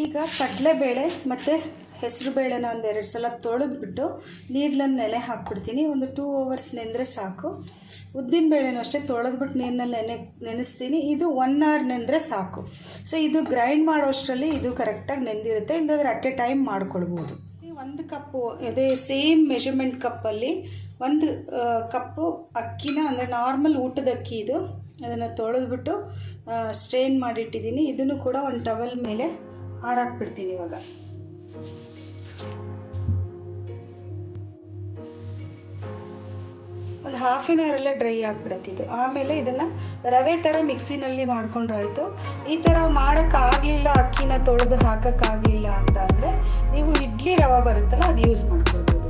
ಈಗ ಕಡಲೆಬೇಳೆ ಮತ್ತು ಹೆಸರುಬೇಳೆನ ಒಂದೆರಡು ಸಲ ತೊಳೆದ್ಬಿಟ್ಟು ನೀರ್ಲನ್ನು ನೆನೆ ಹಾಕ್ಬಿಡ್ತೀನಿ. ಒಂದು 2 hours ನೆಂದರೆ ಸಾಕು. ಉದ್ದಿನಬೇಳೆನೂ ಅಷ್ಟೇ ತೊಳೆದ್ಬಿಟ್ಟು ನೀರಿನಲ್ಲಿ ನೆನೆಸ್ತೀನಿ. ಇದು 1 hour ನೆಂದರೆ ಸಾಕು. ಸೊ ಇದು ಗ್ರೈಂಡ್ ಮಾಡೋಷ್ಟರಲ್ಲಿ ಇದು ಕರೆಕ್ಟಾಗಿ ನೆಂದಿರುತ್ತೆ. ಇಲ್ಲದ್ರೆ ಅಟ್ ಎ ಟೈಮ್ ಮಾಡ್ಕೊಳ್ಬೋದು. 1 ಕಪ್ಪು ಅದೇ ಸೇಮ್ ಮೆಷರ್ಮೆಂಟ್ ಕಪ್ಪಲ್ಲಿ 1 ಕಪ್ಪು ಅಕ್ಕಿನ, ಅಂದರೆ ನಾರ್ಮಲ್ ಊಟದ ಅಕ್ಕಿ ಇದು, ಅದನ್ನು ತೊಳೆದ್ಬಿಟ್ಟು ಸ್ಟ್ರೈನ್ ಮಾಡಿಟ್ಟಿದ್ದೀನಿ. ಇದನ್ನು ಕೂಡ ಒಂದು ಟವಲ್ ಮೇಲೆ ಹಾರಾಕ್ಬಿಡ್ತೀನಿ. ಇವಾಗ ಒಂದು 1/2 hour ಡ್ರೈ ಆಗಿಬಿಡತ್ತಿದ್ದು. ಆಮೇಲೆ ಇದನ್ನು ರವೆ ಥರ ಮಿಕ್ಸಿನಲ್ಲಿ ಮಾಡ್ಕೊಂಡ್ರಾಯ್ತು. ಈ ಥರ ಮಾಡೋಕ್ಕಾಗಲಿಲ್ಲ, ಅಕ್ಕಿನ ತೊಳೆದು ಹಾಕೋಕ್ಕಾಗಲಿಲ್ಲ ಅಂತ ಅಂದರೆ ನೀವು ಇಡ್ಲಿ ರವೆ ಬರುತ್ತಲ್ಲ, ಅದು ಯೂಸ್ ಮಾಡ್ಕೊಳ್ಬೋದು.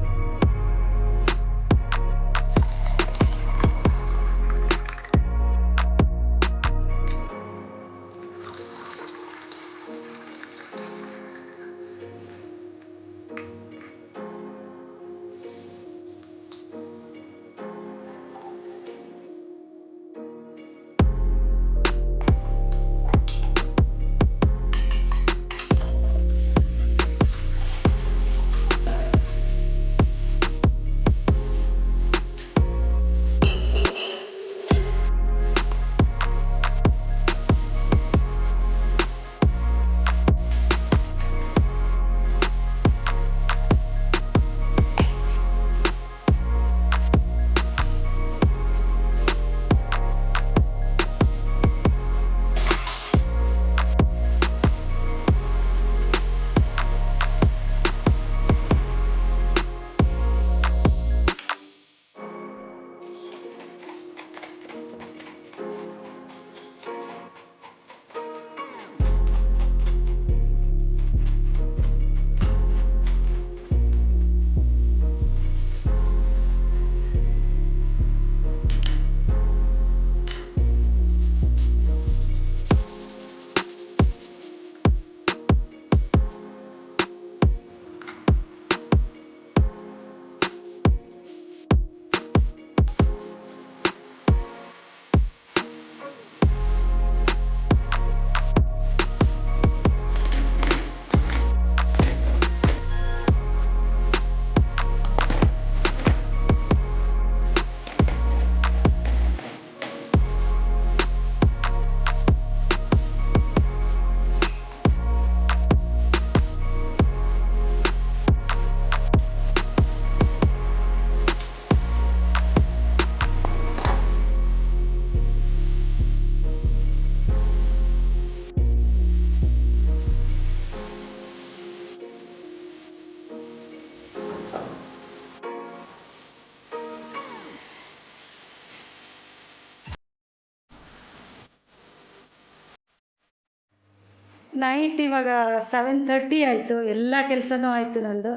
ನೈಟ್ ಇವಾಗ 7:30 ಆಯಿತು. ಎಲ್ಲ ಕೆಲಸನೂ ಆಯಿತು ನಂದು.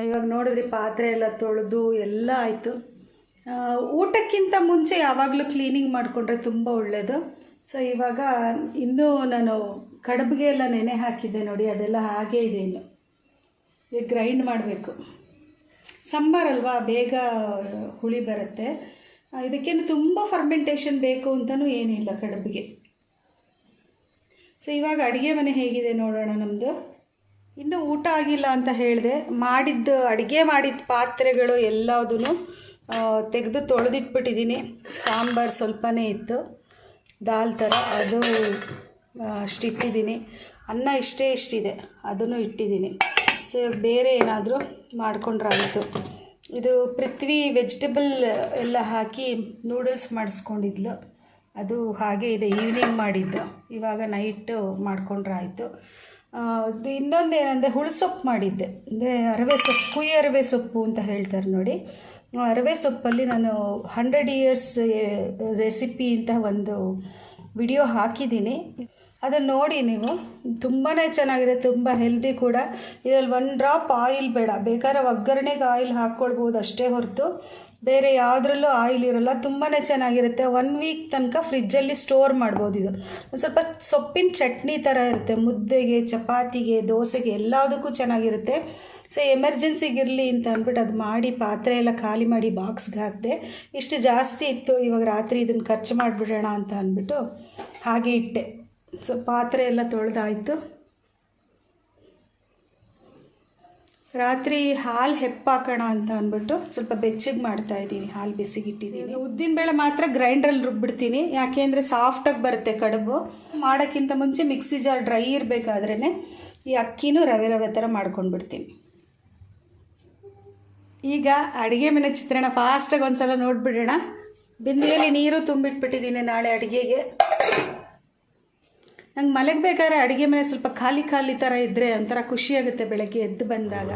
ಇವಾಗ ನೋಡಿದ್ರಿ, ಪಾತ್ರೆ ಎಲ್ಲ ತೊಳೆದು ಎಲ್ಲ ಆಯಿತು. ಊಟಕ್ಕಿಂತ ಮುಂಚೆ ಯಾವಾಗಲೂ ಕ್ಲೀನಿಂಗ್ ಮಾಡಿಕೊಂಡ್ರೆ ತುಂಬ ಒಳ್ಳೆಯದು. ಸೊ ಇವಾಗ ಇನ್ನೂ ನಾನು ಕಡುಬಿಗೆ ಎಲ್ಲ ನೆನೆ ಹಾಕಿದ್ದೆ ನೋಡಿ, ಅದೆಲ್ಲ ಹಾಗೇ ಇದೆ. ಇನ್ನು ಈಗ ಗ್ರೈಂಡ್ ಮಾಡಬೇಕು. ಸಾಂಬಾರಲ್ವಾ, ಬೇಗ ಹುಳಿ ಬರುತ್ತೆ. ಇದಕ್ಕೇನು ತುಂಬ ಫರ್ಮೆಂಟೇಷನ್ ಬೇಕು ಅಂತಲೂ ಏನಿಲ್ಲ ಕಡುಬಿಗೆ. ಸೊ ಇವಾಗ ಅಡುಗೆ ಮನೆ ಹೇಗಿದೆ ನೋಡೋಣ. ನಮ್ಮದು ಇನ್ನೂ ಊಟ ಆಗಿಲ್ಲ ಅಂತ ಹೇಳಿದೆ. ಅಡುಗೆ ಮಾಡಿದ ಪಾತ್ರೆಗಳು ಎಲ್ಲದೂ ತೆಗೆದು ತೊಳೆದಿಟ್ಬಿಟ್ಟಿದ್ದೀನಿ. ಸಾಂಬಾರು ಸ್ವಲ್ಪನೇ ಇತ್ತು, ದಾಲ್ ಥರ, ಅದು ಅಷ್ಟಿಟ್ಟಿದ್ದೀನಿ. ಅನ್ನ ಇಷ್ಟಿದೆ, ಅದನ್ನು ಇಟ್ಟಿದ್ದೀನಿ. ಸೊ ಬೇರೆ ಏನಾದರೂ ಮಾಡ್ಕೊಂಡ್ರಾಯಿತು. ಇದು ಪೃಥ್ವಿ ವೆಜಿಟೇಬಲ್ ಎಲ್ಲ ಹಾಕಿ ನೂಡಲ್ಸ್ ಮಾಡಿಸ್ಕೊಂಡಿದ್ಲು. ಅದು ಹಾಗೆ ಇದೆ, ಈವ್ನಿಂಗ್ ಮಾಡಿದ್ದು. ಇವಾಗ ನೈಟು ಮಾಡ್ಕೊಂಡ್ರೆ ಆಯಿತು. ಇನ್ನೊಂದು ಏನಂದರೆ ಹುಳುಸೊಪ್ಪು ಮಾಡಿದ್ದೆ, ಅಂದರೆ ಅರವೆ ಸೊಪ್ಪು, ಕುಯಿ ಅರವೆ ಸೊಪ್ಪು ಅಂತ ಹೇಳ್ತಾರೆ ನೋಡಿ. ಅರವೆ ಸೊಪ್ಪಲ್ಲಿ ನಾನು 100 years ರೆಸಿಪಿ ಅಂತ ಒಂದು ವಿಡಿಯೋ ಹಾಕಿದ್ದೀನಿ, ಅದನ್ನು ನೋಡಿ ನೀವು. ತುಂಬಾ ಚೆನ್ನಾಗಿರುತ್ತೆ, ತುಂಬ ಹೆಲ್ದಿ ಕೂಡ. ಇದರಲ್ಲಿ 1 ಡ್ರಾಪ್ ಆಯಿಲ್ ಬೇಡ, ಬೇಕಾದ್ರೆ ಒಗ್ಗರಣೆಗೆ ಆಯಿಲ್ ಹಾಕ್ಕೊಳ್ಬೋದು ಅಷ್ಟೇ ಹೊರತು ಬೇರೆ ಯಾವುದ್ರಲ್ಲೂ ಆಯಿಲ್ ಇರೋಲ್ಲ. ತುಂಬಾ ಚೆನ್ನಾಗಿರುತ್ತೆ. 1 week ತನಕ ಫ್ರಿಜ್ಜಲ್ಲಿ ಸ್ಟೋರ್ ಮಾಡ್ಬೋದು. ಇದು ಒಂದು ಸ್ವಲ್ಪ ಸೊಪ್ಪಿನ ಚಟ್ನಿ ಥರ ಇರುತ್ತೆ, ಮುದ್ದೆಗೆ, ಚಪಾತಿಗೆ, ದೋಸೆಗೆ ಎಲ್ಲದಕ್ಕೂ ಚೆನ್ನಾಗಿರುತ್ತೆ. ಸೊ ಎಮರ್ಜೆನ್ಸಿಗಿರಲಿ ಅಂತ ಅಂದ್ಬಿಟ್ಟು ಅದು ಮಾಡಿ ಪಾತ್ರೆ ಎಲ್ಲ ಖಾಲಿ ಮಾಡಿ ಬಾಕ್ಸ್ಗೆ ಹಾಕಿದೆ. ಇಷ್ಟು ಜಾಸ್ತಿ ಇತ್ತು, ಇವಾಗ ರಾತ್ರಿ ಇದನ್ನು ಖರ್ಚು ಮಾಡಿಬಿಡೋಣ ಅಂತ ಅಂದ್ಬಿಟ್ಟು ಹಾಗೆ ಇಟ್ಟೆ. ಸೊ ಪಾತ್ರೆ ಎಲ್ಲ ತೊಳೆದಾಯಿತು. ರಾತ್ರಿ ಹಾಲು ಹೆಪ್ಪಾಕೋಣ ಅಂತ ಅಂದ್ಬಿಟ್ಟು ಸ್ವಲ್ಪ ಬೆಚ್ಚಗೆ ಮಾಡ್ತಾಯಿದ್ದೀನಿ, ಹಾಲು ಬಿಸಿಗಿಟ್ಟಿದ್ದೀನಿ. ಉದ್ದಿನಬೇಳೆ ಮಾತ್ರ ಗ್ರೈಂಡ್ರಲ್ಲಿ ರುಬ್ಬಿಡ್ತೀನಿ, ಯಾಕೆ ಅಂದರೆ ಸಾಫ್ಟಾಗಿ ಬರುತ್ತೆ ಕಡುಬು. ಮಾಡೋಕ್ಕಿಂತ ಮುಂಚೆ ಮಿಕ್ಸಿ ಜಾರ್ ಡ್ರೈ ಇರಬೇಕಾದ್ರೇ ಈ ಅಕ್ಕಿನೂ ರವೆ ರವೆ ಥರ ಮಾಡ್ಕೊಂಡ್ಬಿಡ್ತೀನಿ. ಈಗ ಅಡುಗೆ ಮನೆ ಚಿತ್ರಣ ಫಾಸ್ಟಾಗಿ ಒಂದು ಸಲ ನೋಡಿಬಿಡೋಣ. ಬಿಂದಿಗೆಯಲ್ಲಿ ನೀರು ತುಂಬಿಟ್ಬಿಟ್ಟಿದ್ದೀನಿ ನಾಳೆ ಅಡುಗೆಗೆ. ನಂಗೆ ಮಲಗಬೇಕಾದ್ರೆ ಅಡುಗೆ ಮನೆ ಸ್ವಲ್ಪ ಖಾಲಿ ಖಾಲಿ ಥರ ಇದ್ದರೆ ಒಂಥರ ಖುಷಿಯಾಗುತ್ತೆ ಬೆಳಗ್ಗೆ ಎದ್ದು ಬಂದಾಗ.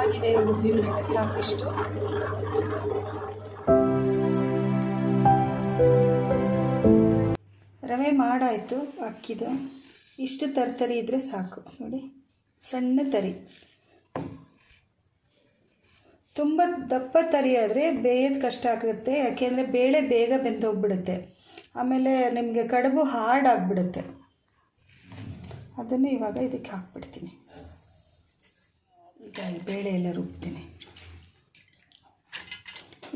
ಆಗಿದೆ ಉದ್ದಿನಬೇಳೆ ಸಾಕಿಷ್ಟು. ರವೆ ಮಾಡಾಯಿತು ಅಕ್ಕಿದು. ಇಷ್ಟು ತರಿ ಇದ್ದರೆ ಸಾಕು ನೋಡಿ, ಸಣ್ಣ ತರಿ. ತುಂಬ ದಪ್ಪ ತರಿ ಆದರೆ ಬೇಯೋದು ಕಷ್ಟ ಆಗುತ್ತೆ, ಯಾಕೆಂದರೆ ಬೇಳೆ ಬೇಗ ಬೆಂದೋಗ್ಬಿಡುತ್ತೆ. ಆಮೇಲೆ ನಿಮಗೆ ಕಡುಬು ಹಾರ್ಡ್ ಆಗಿಬಿಡುತ್ತೆ. ಅದನ್ನು ಇವಾಗ ಇದಕ್ಕೆ ಹಾಕ್ಬಿಡ್ತೀನಿ. ಈಗ ಈ ಬೇಳೆ ಎಲ್ಲ ರುಬ್ತೀನಿ.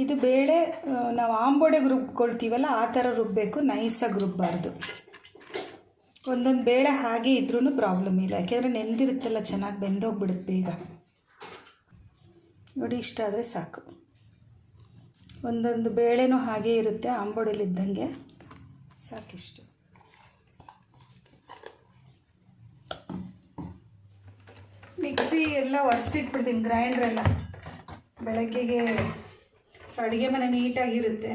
ಇದು ಬೇಳೆ ನಾವು ಆಂಬೋಡೆಗೆ ರುಬ್ಕೊಳ್ತೀವಲ್ಲ ಆ ಥರ ರುಬ್ಬಬೇಕು, ನೈಸಾಗಿ ರುಬ್ಬಾರ್ದು. ಒಂದೊಂದು ಬೇಳೆ ಹಾಗೆ ಇದ್ರೂ ಪ್ರಾಬ್ಲಮ್ ಇಲ್ಲ, ಯಾಕೆಂದರೆ ನೆಂದಿರುತ್ತಲ್ಲ, ಚೆನ್ನಾಗಿ ಬೆಂದೋಗ್ಬಿಡುತ್ತೆ ಬೇಗ. ನೋಡಿ ಇಷ್ಟಾದರೆ ಸಾಕು. ಒಂದೊಂದು ಬೇಳೆನೂ ಹಾಗೇ ಇರುತ್ತೆ ಆಂಬೋಡೆಲಿದ್ದಂಗೆ, ಸಾಕಿಷ್ಟು. ಮಿಕ್ಸಿ ಎಲ್ಲ ಒರೆಸಿಟ್ಬಿಡ್ತೀನಿ, ಗ್ರೈಂಡ್ರೆಲ್ಲ ಬೆಳಗ್ಗೆಗೆ. ಸೊ ಅಡುಗೆ ಮನೆ ನೀಟಾಗಿರುತ್ತೆ.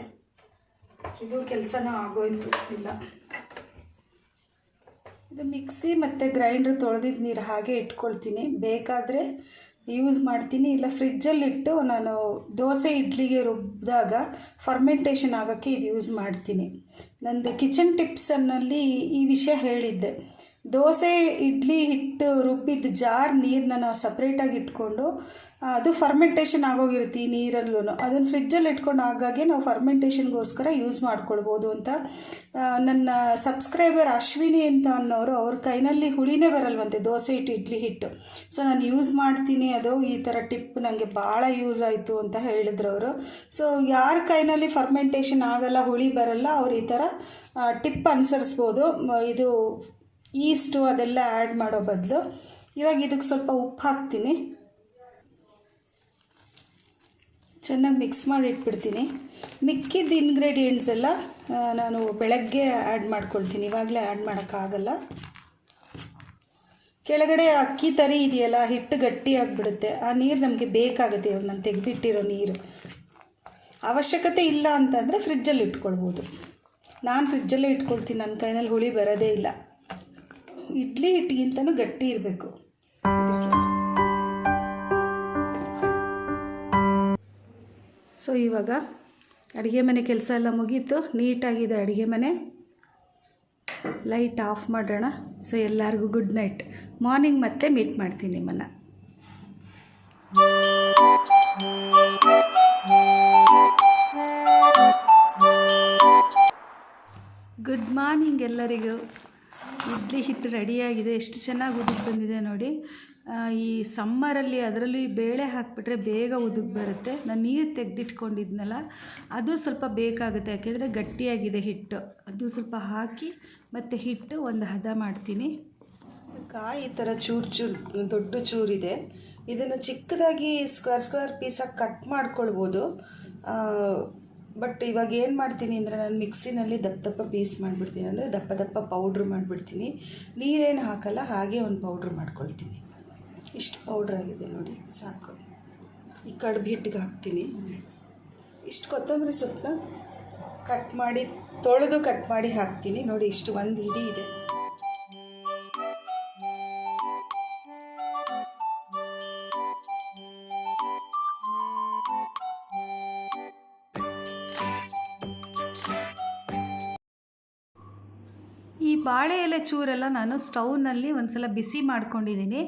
ಇದು ಕೆಲಸನೂ ಆಗೋಯ್ತು ಇಲ್ಲ. ಇದು ಮಿಕ್ಸಿ ಮತ್ತು ಗ್ರೈಂಡ್ರ್ ತೊಳೆದಿದ್ದು ನೀರು ಹಾಗೆ ಇಟ್ಕೊಳ್ತೀನಿ, ಬೇಕಾದರೆ ಯೂಸ್ ಮಾಡ್ತೀನಿ. ಇಲ್ಲ ಫ್ರಿಜ್ಜಲ್ಲಿಟ್ಟು ನಾನು ದೋಸೆ ಇಡ್ಲಿಗೆ ರುಬ್ಬಿದಾಗ ಫರ್ಮೆಂಟೇಷನ್ ಆಗೋಕ್ಕೆ ಇದು ಯೂಸ್ ಮಾಡ್ತೀನಿ. ನಂದು ಕಿಚನ್ ಟಿಪ್ಸನ್ನಲ್ಲಿ ಈ ವಿಷಯ ಹೇಳಿದ್ದೆ. ದೋಸೆ ಇಡ್ಲಿ ಹಿಟ್ಟು ರುಬ್ಬಿದ ಜಾರ್ ನೀರನ್ನ ನಾವು ಸಪ್ರೇಟಾಗಿ ಇಟ್ಕೊಂಡು ಅದು ಫರ್ಮೆಂಟೇಷನ್ ಆಗೋಗಿರುತ್ತೆ ಈ ನೀರಲ್ಲೂ. ಅದನ್ನು ಫ್ರಿಜ್ಜಲ್ಲಿ ಇಟ್ಕೊಂಡು ಆಗಾಗೆ ನಾವು ಫರ್ಮೆಂಟೇಷನ್ಗೋಸ್ಕರ ಯೂಸ್ ಮಾಡ್ಕೊಳ್ಬೋದು ಅಂತ ನನ್ನ ಸಬ್ಸ್ಕ್ರೈಬರ್ ಅಶ್ವಿನಿ ಅಂತ ಅನ್ನೋರು, ಅವ್ರ ಕೈನಲ್ಲಿ ಹುಳಿನೇ ಬರಲ್ವಂತೆ ದೋಸೆ ಹಿಟ್ಟು ಇಡ್ಲಿ ಹಿಟ್ಟು. ಸೊ ನಾನು ಯೂಸ್ ಮಾಡ್ತೀನಿ, ಅದು ಈ ಥರ ಟಿಪ್ ನನಗೆ ಭಾಳ ಯೂಸ್ ಆಯಿತು ಅಂತ ಹೇಳಿದ್ರು ಅವರು. ಸೊ ಯಾರ ಕೈನಲ್ಲಿ ಫರ್ಮೆಂಟೇಷನ್ ಆಗಲ್ಲ, ಹುಳಿ ಬರಲ್ಲ, ಅವ್ರು ಈ ಥರ ಟಿಪ್ ಅನುಸರಿಸ್ಬೋದು. ಇದು ಈಸ್ಟು ಅದೆಲ್ಲ ಆ್ಯಡ್ ಮಾಡೋ ಬದಲು. ಇವಾಗ ಇದಕ್ಕೆ ಸ್ವಲ್ಪ ಉಪ್ಪು ಹಾಕ್ತೀನಿ, ಚೆನ್ನಾಗಿ ಮಿಕ್ಸ್ ಮಾಡಿ ಇಟ್ಬಿಡ್ತೀನಿ. ಮಿಕ್ಕಿದ ಇಂಗ್ರೀಡಿಯೆಂಟ್ಸ್ ಎಲ್ಲ ನಾನು ಬೆಳಗ್ಗೆ ಆ್ಯಡ್ ಮಾಡ್ಕೊಳ್ತೀನಿ, ಇವಾಗಲೇ ಆ್ಯಡ್ ಮಾಡೋಕ್ಕಾಗಲ್ಲ. ಕೆಳಗಡೆ ಅಕ್ಕಿ ತರಿ ಇದೆಯಲ್ಲ, ಹಿಟ್ಟು ಗಟ್ಟಿ ಆಗಿಬಿಡುತ್ತೆ. ಆ ನೀರು ನಮಗೆ ಬೇಕಾಗುತ್ತೆ, ಇವಾಗ ನಾನು ತೆಗೆದಿಟ್ಟಿರೋ ನೀರು. ಅವಶ್ಯಕತೆ ಇಲ್ಲ ಅಂತಂದರೆ ಫ್ರಿಜ್ಜಲ್ಲಿ ಇಟ್ಕೊಳ್ಬೋದು. ನಾನು ಫ್ರಿಜ್ಜಲ್ಲೇ ಇಟ್ಕೊಳ್ತೀನಿ, ನನ್ನ ಕೈನಲ್ಲಿ ಹುಳಿ ಬರೋದೇ ಇಲ್ಲ. ಇಡ್ಲಿ ಹಿಟ್ಟಿಗಿಂತನೂ ಗಟ್ಟಿ ಇರಬೇಕು. ಸೊ ಇವಾಗ ಅಡುಗೆ ಮನೆ ಕೆಲಸ ಎಲ್ಲ ಮುಗೀತು, ನೀಟಾಗಿದೆ ಅಡುಗೆ ಮನೆ. ಲೈಟ್ ಆಫ್ ಮಾಡೋಣ. ಸೊ ಎಲ್ಲರಿಗೂ ಗುಡ್ ನೈಟ್. ಮಾರ್ನಿಂಗ್ ಮತ್ತೆ ಮೀಟ್ ಮಾಡ್ತೀನಿ ನಿಮ್ಮನ್ನು. ಗುಡ್ ಮಾರ್ನಿಂಗ್ ಎಲ್ಲರಿಗೂ. ಇಡ್ಲಿ ಹಿಟ್ಟು ರೆಡಿಯಾಗಿದೆ, ಎಷ್ಟು ಚೆನ್ನಾಗಿ ಉದುಗ್ ಬಂದಿದೆ ನೋಡಿ. ಈ ಸಮ್ಮರಲ್ಲಿ ಅದರಲ್ಲಿ ಬೇಳೆ ಹಾಕಿಬಿಟ್ರೆ ಬೇಗ ಉದುಗ್ ಬರುತ್ತೆ. ನಾನು ನೀರು ತೆಗೆದಿಟ್ಕೊಂಡಿದ್ನಲ್ಲ ಅದು ಸ್ವಲ್ಪ ಬೇಕಾಗುತ್ತೆ, ಯಾಕೆಂದರೆ ಗಟ್ಟಿಯಾಗಿದೆ ಹಿಟ್ಟು. ಅದು ಸ್ವಲ್ಪ ಹಾಕಿ ಮತ್ತು ಹಿಟ್ಟು ಒಂದು ಹದ ಮಾಡ್ತೀನಿ. ಕಾಯಿ ಈ ಥರ ಚೂರು ಚೂರು ದೊಡ್ಡ ಚೂರಿದೆ, ಇದನ್ನು ಚಿಕ್ಕದಾಗಿ ಸ್ಕ್ವೇರ್ ಪೀಸಾಗಿ ಕಟ್ ಮಾಡ್ಕೊಳ್ಬೋದು. ಬಟ್ ಇವಾಗ ಏನು ಮಾಡ್ತೀನಿ ಅಂದರೆ ನಾನು ಮಿಕ್ಸಿನಲ್ಲಿ ದಪ್ಪ ಪೀಸ್ ಮಾಡಿಬಿಡ್ತೀನಿ, ಅಂದರೆ ದಪ್ಪ ಪೌಡ್ರ್ ಮಾಡಿಬಿಡ್ತೀನಿ. ನೀರೇನು ಹಾಕಲ್ಲ, ಹಾಗೆ ಒಂದು ಪೌಡ್ರ್ ಮಾಡ್ಕೊಳ್ತೀನಿ. ಇಷ್ಟು ಪೌಡ್ರ್ ಆಗಿದೆ ನೋಡಿ, ಸಾಕು. ಈ ಕಡುಬು ಹಿಟ್ಟಿಗೆ ಹಾಕ್ತೀನಿ. ಇಷ್ಟು ಕೊತ್ತಂಬರಿ ಸೊಪ್ಪನ್ನ ಕಟ್ ಮಾಡಿ ತೊಳೆದು ಕಟ್ ಮಾಡಿ ಹಾಕ್ತೀನಿ. ನೋಡಿ ಇಷ್ಟು ಒಂದು ಹಿಡಿ ಇದೆ. ಈ ಬಾಳೆ ಎಲೆ ಚೂರೆಲ್ಲ ನಾನು ಸ್ಟವ್ನಲ್ಲಿ ಒಂದು ಸಲ ಬಿಸಿ ಮಾಡ್ಕೊಂಡಿದ್ದೀನಿ.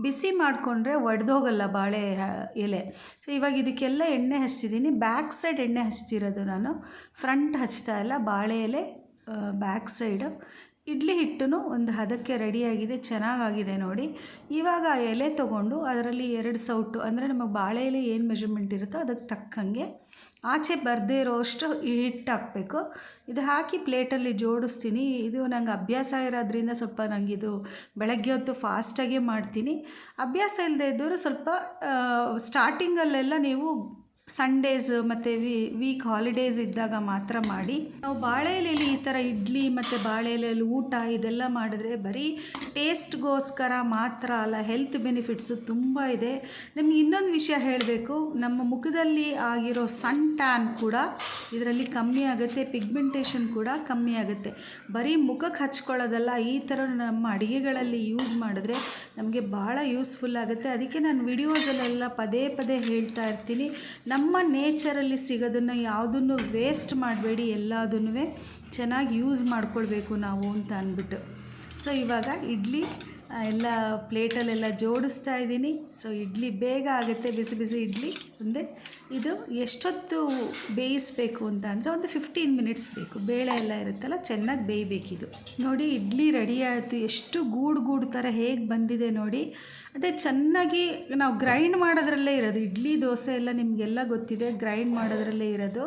ಬಿಸಿ ಮಾಡಿಕೊಂಡ್ರೆ ಒಡೆದೋಗಲ್ಲ ಬಾಳೆ ಎಲೆ. ಸೊ ಇವಾಗ ಇದಕ್ಕೆಲ್ಲ ಎಣ್ಣೆ ಹಚ್ತಿದ್ದೀನಿ. ಬ್ಯಾಕ್ ಸೈಡ್ ಎಣ್ಣೆ ಹಚ್ತಿರೋದು ನಾನು, ಫ್ರಂಟ್ ಹಚ್ತಾ ಇಲ್ಲ. ಬಾಳೆ ಎಲೆ ಬ್ಯಾಕ್ ಸೈಡು. ಇಡ್ಲಿ ಹಿಟ್ಟು ಒಂದು ಹದಕ್ಕೆ ರೆಡಿಯಾಗಿದೆ, ಚೆನ್ನಾಗಾಗಿದೆ ನೋಡಿ. ಇವಾಗ ಆ ಎಲೆ ತೊಗೊಂಡು ಅದರಲ್ಲಿ 2 ಸೌಟು ಅಂದರೆ ನಮಗೆ ಬಾಳೆ ಎಲೆ ಏನು ಮೆಜರ್ಮೆಂಟ್ ಇರುತ್ತೋ ಅದಕ್ಕೆ ತಕ್ಕಂಗೆ ಆಚೆ ಬರದೇ ಇರೋಷ್ಟು ಹಿಟ್ಟು ಹಾಕಬೇಕು. ಇದು ಹಾಕಿ ಪ್ಲೇಟಲ್ಲಿ ಜೋಡಿಸ್ತೀನಿ. ಇದು ನಂಗೆ ಅಭ್ಯಾಸ ಇರೋದ್ರಿಂದ ಸ್ವಲ್ಪ ನನಗಿದು ಬೆಳಗ್ಗೆ ಹೊತ್ತು ಫಾಸ್ಟಾಗೇ ಮಾಡ್ತೀನಿ. ಅಭ್ಯಾಸ ಇಲ್ಲದೆ ಇದ್ದವರು ಸ್ವಲ್ಪ ಸ್ಟಾರ್ಟಿಂಗಲ್ಲೆಲ್ಲ ನೀವು ಸಂಡೇಸ್ ಮತ್ತು ವೀಕ್ ಹಾಲಿಡೇಸ್ ಇದ್ದಾಗ ಮಾತ್ರ ಮಾಡಿ. ನಾವು ಬಾಳೆ ಎಲೆಯಲ್ಲಿ ಈ ಥರ ಇಡ್ಲಿ ಮತ್ತು ಬಾಳೆ ಎಲೆಯಲ್ಲಿ ಊಟ ಇದೆಲ್ಲ ಮಾಡಿದ್ರೆ ಬರೀ ಟೇಸ್ಟ್ಗೋಸ್ಕರ ಮಾತ್ರ ಅಲ್ಲ, ಹೆಲ್ತ್ ಬೆನಿಫಿಟ್ಸು ತುಂಬ ಇದೆ. ನಿಮ್ಗೆ ಇನ್ನೊಂದು ವಿಷಯ ಹೇಳಬೇಕು, ನಮ್ಮ ಮುಖದಲ್ಲಿ ಆಗಿರೋ ಸನ್ ಟ್ಯಾನ್ ಕೂಡ ಇದರಲ್ಲಿ ಕಮ್ಮಿ ಆಗುತ್ತೆ, ಪಿಗ್ಮೆಂಟೇಷನ್ ಕೂಡ ಕಮ್ಮಿ ಆಗುತ್ತೆ. ಬರೀ ಮುಖಕ್ಕೆ ಹಚ್ಕೊಳ್ಳೋದಲ್ಲ, ಈ ಥರ ನಮ್ಮ ಅಡುಗೆಗಳಲ್ಲಿ ಯೂಸ್ ಮಾಡಿದ್ರೆ ನಮಗೆ ಭಾಳ ಯೂಸ್ಫುಲ್ ಆಗುತ್ತೆ. ಅದಕ್ಕೆ ನಾನು ವಿಡಿಯೋಸಲ್ಲೆಲ್ಲ ಪದೇ ಪದೇ ಹೇಳ್ತಾ ಇರ್ತೀನಿ, ನಮ್ಮ ನೇಚರಲ್ಲಿ ಸಿಗೋದನ್ನು ಯಾವುದನ್ನು ವೇಸ್ಟ್ ಮಾಡಬೇಡಿ, ಎಲ್ಲದನ್ನೂ ಚೆನ್ನಾಗಿ ಯೂಸ್ ಮಾಡ್ಕೊಳ್ಬೇಕು ನಾವು ಅಂತ ಅಂದ್ಬಿಟ್ಟು. ಸೊ ಇವಾಗ ಇಡ್ಲಿ ಎಲ್ಲ ಪ್ಲೇಟಲ್ಲೆಲ್ಲ ಜೋಡಿಸ್ತಾ ಇದ್ದೀನಿ. ಸೊ ಇಡ್ಲಿ ಬೇಗ ಆಗುತ್ತೆ, ಬಿಸಿ ಬಿಸಿ ಇಡ್ಲಿ. ಅಂದರೆ ಇದು ಎಷ್ಟೊತ್ತು ಬೇಯಿಸಬೇಕು ಅಂತ ಅಂದರೆ ಒಂದು 15 ಮಿನಿಟ್ಸ್ ಬೇಕು. ಬೇಳೆ ಎಲ್ಲ ಇರುತ್ತಲ್ಲ, ಚೆನ್ನಾಗಿ ಬೇಯಬೇಕಿದು. ನೋಡಿ ಇಡ್ಲಿ ರೆಡಿ ಆಯಿತು. ಎಷ್ಟು ಗೂಡು ಥರ ಹೇಗೆ ಬಂದಿದೆ ನೋಡಿ. ಅದೇ ಚೆನ್ನಾಗಿ ನಾವು ಗ್ರೈಂಡ್ ಮಾಡೋದ್ರಲ್ಲೇ ಇರೋದು. ಇಡ್ಲಿ ದೋಸೆ ಎಲ್ಲ ನಿಮಗೆಲ್ಲ ಗೊತ್ತಿದೆ, ಗ್ರೈಂಡ್ ಮಾಡೋದ್ರಲ್ಲೇ ಇರೋದು.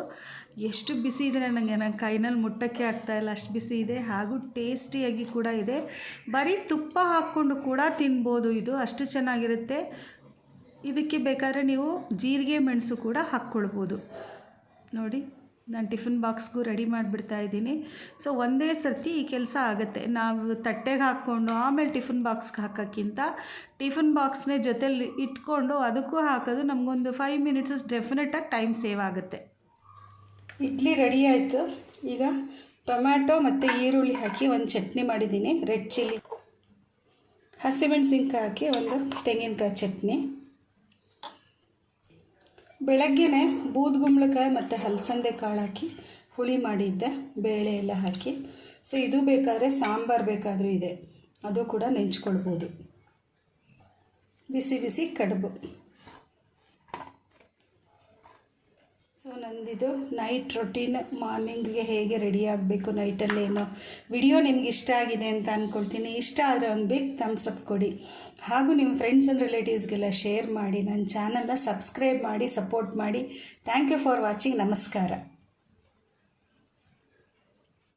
ಎಷ್ಟು ಬಿಸಿ ಇದೆ ನನಗೆ ಕೈನಲ್ಲಿ ಮುಟ್ಟಕ್ಕೆ ಆಗ್ತಾಯಿಲ್ಲ, ಅಷ್ಟು ಬಿಸಿ ಇದೆ. ಹಾಗೂ ಟೇಸ್ಟಿಯಾಗಿ ಕೂಡ ಇದೆ. ಬರೀ ತುಪ್ಪ ಹಾಕ್ಕೊಂಡು ಕೂಡ ತಿನ್ಬೋದು, ಇದು ಅಷ್ಟು ಚೆನ್ನಾಗಿರುತ್ತೆ. ಇದಕ್ಕೆ ಬೇಕಾದರೆ ನೀವು ಜೀರಿಗೆ ಮೆಣಸು ಕೂಡ ಹಾಕ್ಕೊಳ್ಬೋದು. ನೋಡಿ ನಾನು ಟಿಫಿನ್ ಬಾಕ್ಸ್ಗೂ ರೆಡಿ ಮಾಡಿಬಿಡ್ತಾ ಇದ್ದೀನಿ. ಸೊ ಒಂದೇ ಸರ್ತಿ ಈ ಕೆಲಸ ಆಗುತ್ತೆ. ನಾವು ತಟ್ಟೆಗೆ ಹಾಕ್ಕೊಂಡು ಆಮೇಲೆ ಟಿಫಿನ್ ಬಾಕ್ಸ್ಗೆ ಹಾಕೋಕ್ಕಿಂತ ಟಿಫಿನ್ ಬಾಕ್ಸ್ನೇ ಜೊತೆಲಿ ಇಟ್ಕೊಂಡು ಅದಕ್ಕೂ ಹಾಕೋದು ನಮಗೊಂದು 5 ಮಿನಿಟ್ಸ್ ಡೆಫಿನೆಟಾಗಿ ಟೈಮ್ ಸೇವ್ ಆಗುತ್ತೆ. ಇಡ್ಲಿ ರೆಡಿ ಆಯಿತು. ಈಗ ಟೊಮ್ಯಾಟೊ ಮತ್ತು ಈರುಳ್ಳಿ ಹಾಕಿ ಒಂದು ಚಟ್ನಿ ಮಾಡಿದ್ದೀನಿ. ರೆಡ್ ಚಿಲ್ಲಿ, ಹಸಿಮೆಣಸಿನ್ಕಾಯಿ ಹಾಕಿ ಒಂದು ತೆಂಗಿನಕಾಯಿ ಚಟ್ನಿ. ಬೆಳಗ್ಗೆನೇ ಬೂದುಗುಂಬಳಕಾಯಿ ಮತ್ತು ಹಲಸಂದೆ ಕಾಳು ಹಾಕಿ ಹುಳಿ ಮಾಡಿದ್ದೆ, ಬೇಳೆ ಎಲ್ಲ ಹಾಕಿ. ಸೊ ಇದು ಬೇಕಾದರೆ ಸಾಂಬಾರು ಬೇಕಾದರೂ ಇದೆ, ಅದು ಕೂಡ ನೆಂಚ್ಕೊಳ್ಬೋದು. ಬಿಸಿ ಬಿಸಿ ಕಡುಬು. ಸೊ ನಂದಿದು ನೈಟ್ ರೊಟೀನ್. ಮಾರ್ನಿಂಗ್ಗೆ ಹೇಗೆ ರೆಡಿ ಆಗಬೇಕು ನೈಟಲ್ಲೇನೋ ವಿಡಿಯೋ ನಿಮ್ಗೆ ಇಷ್ಟ ಆಗಿದೆ ಅಂತ ಅಂದ್ಕೊಳ್ತೀನಿ. ಇಷ್ಟ ಆದರೆ ಒಂದು ಬಿಗ್ ಥಮ್ಸ್ ಅಪ್ ಕೊಡಿ. ಹಾಗೂ ನಿಮ್ಮ ಫ್ರೆಂಡ್ಸ್ ಆ್ಯಂಡ್ ರಿಲೇಟಿವ್ಸ್ಗೆಲ್ಲ ಶೇರ್ ಮಾಡಿ. ನನ್ನ ಚಾನಲ್ನ ಸಬ್ಸ್ಕ್ರೈಬ್ ಮಾಡಿ, ಸಪೋರ್ಟ್ ಮಾಡಿ. Thank you for watching. ನಮಸ್ಕಾರ.